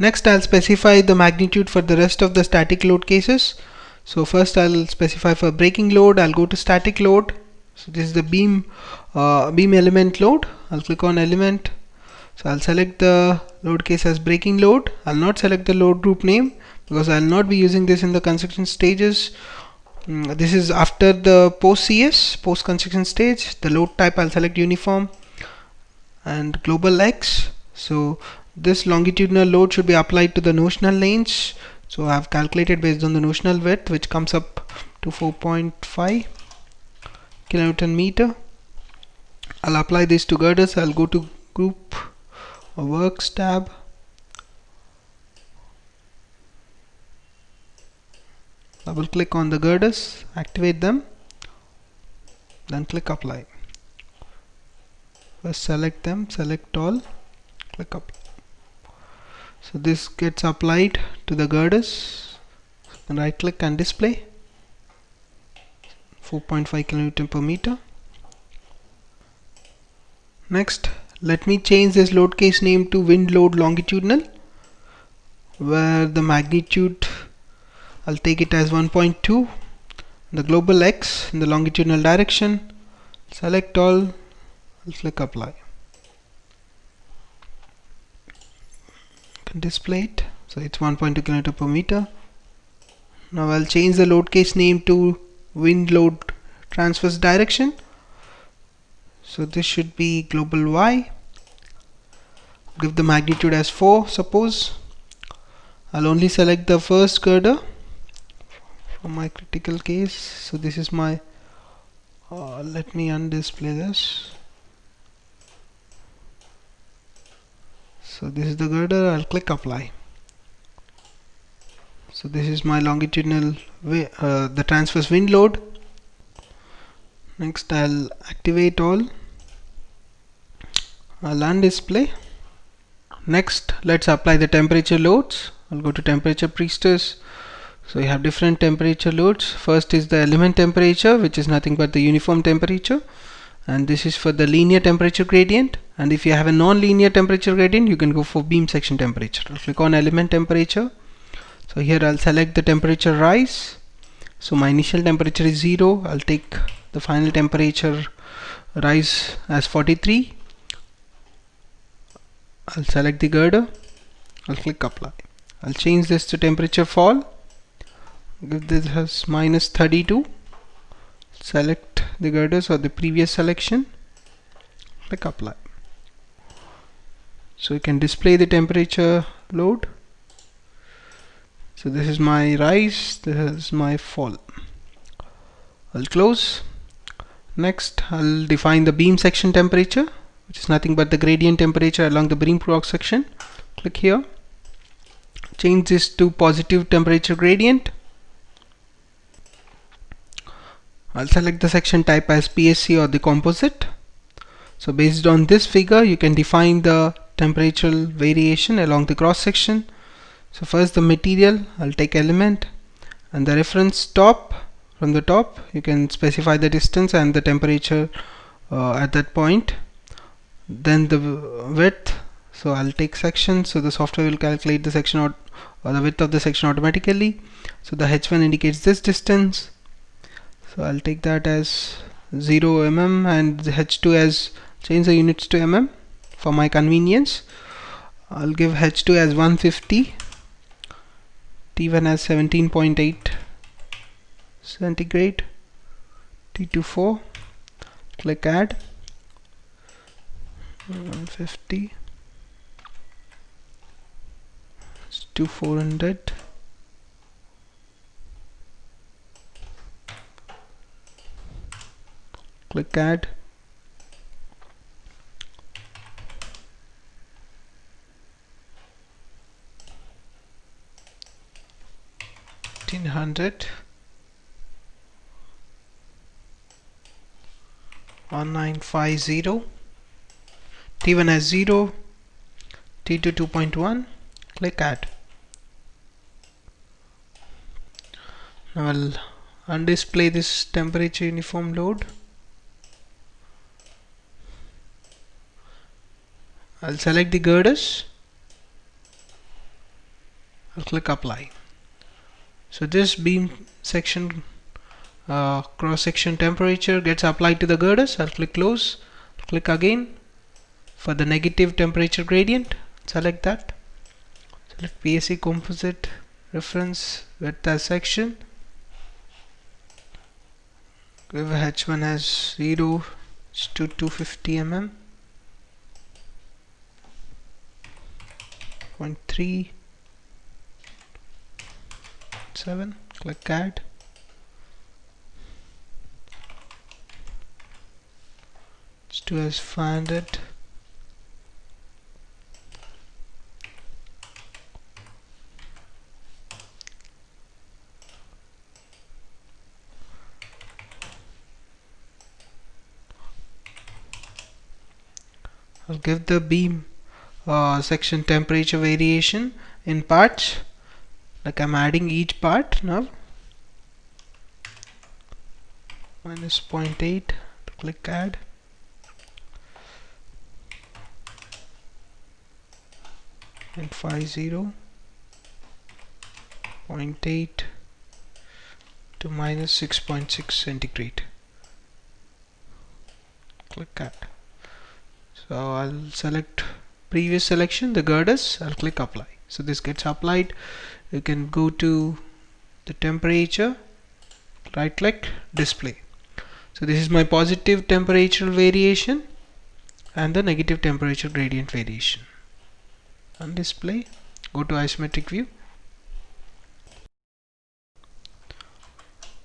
Next, I'll specify the magnitude for the rest of the static load cases. So first I'll specify for braking load. I'll go to static load. So this is the beam element load. I'll click on element. So I'll select the load case as braking load. I'll not select the load group name because I'll not be using this in the construction stages. This is after the post CS, post construction stage. The load type I'll select uniform and global X. So this longitudinal load should be applied to the notional lanes. So I have calculated based on the notional width, which comes up to 4.5 kilonewton meter. I'll apply this to girders. I'll go to group or works tab. Double click on the girders, activate them, then click apply. First select them, select all, click apply. So this gets applied to the girders. Right click and display 4.5 kilonewton per meter. Next, let me change this load case name to wind load longitudinal, where the magnitude I'll take it as 1.2, the global X in the longitudinal direction, select all, I'll click apply. Can display it, so it's 1.2 km per meter. Now I'll change the load case name to wind load transverse direction. So this should be global Y. Give the magnitude as 4, suppose. I'll only select the first girder for my critical case. So this is my let me undisplay this. So this is the girder. I'll click apply. So this is my longitudinal the transverse wind load. Next I'll activate all. I'll undisplay. Next let's apply the temperature loads. I'll go to temperature priestess. So you have different temperature loads. First is the element temperature, which is nothing but the uniform temperature, and this is for the linear temperature gradient. And if you have a non-linear temperature gradient, you can go for beam section temperature. I'll click on element temperature. So here I'll select the temperature rise. So my initial temperature is 0. I'll take the final temperature rise as 43. I'll select the girder. I'll click apply. I'll change this to temperature fall. Give this as minus 32. Select the girders or the previous selection. Click apply. So you can display the temperature load. So this is my rise, this is my fall. I'll close. Next I'll define the beam section temperature, which is nothing but the gradient temperature along the beam cross section. Click here. Change this to positive temperature gradient. I'll select the section type as PSC or the composite. So based on this figure, you can define the temperatural variation along the cross section. So first the material, I'll take element, and the reference top. From the top you can specify the distance and the temperature at that point. Then the width, so I'll take section, so the software will calculate the section or the width of the section automatically. So the h1 indicates this distance, so I'll take that as 0 mm, and the h2 as, change the units to mm for my convenience. I'll give h2 as 150, T1 as 17.8 centigrade, T2 4, click add, 150 to 400, click add, $1,500, 1950, T1 as 0, T2 2.1, click add. Now I'll undisplay this temperature uniform load. I'll select the girders. I'll click apply. So this beam section cross section temperature gets applied to the girders. I'll click close, click again for the negative temperature gradient, select that, select PSC composite reference width as section, give H1 as 0 to 250 mm, 0.37, click add. Let's do as 500. I'll give the beam section temperature variation in parts, like I'm adding each part now. Minus 0.8, click add. And 50.8 to minus 6.6 centigrade. Click add. So I'll select previous selection, the girders. I'll click apply. So this gets applied. You can go to the temperature, right click, display. So this is my positive temperature variation and the negative temperature gradient variation. On display, go to isometric view.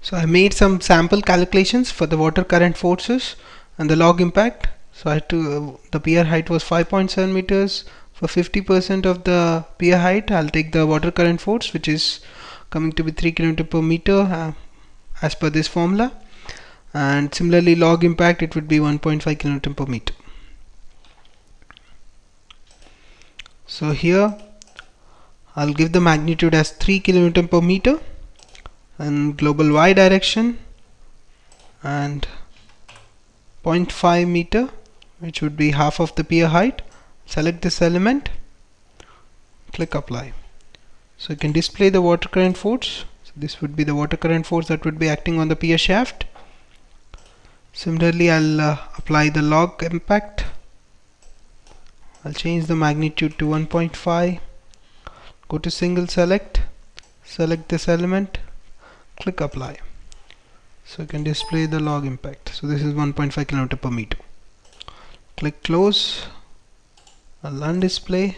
So I made some sample calculations for the water current forces and the log impact. So I had to the pier height was 5.7 meters. For 50% of the pier height, I'll take the water current force, which is coming to be 3 km per meter as per this formula, and similarly log impact, it would be 1.5 km per meter. So here I'll give the magnitude as 3 km per meter and global y direction, and 0.5 meter, which would be half of the pier height. Select this element, click apply. So you can display the water current force. So this would be the water current force that would be acting on the pier shaft. Similarly, I'll apply the log impact. I'll change the magnitude to 1.5. Go to single select this element, click apply. So you can display the log impact. So this is 1.5 km per meter. Click close. I'll undisplay.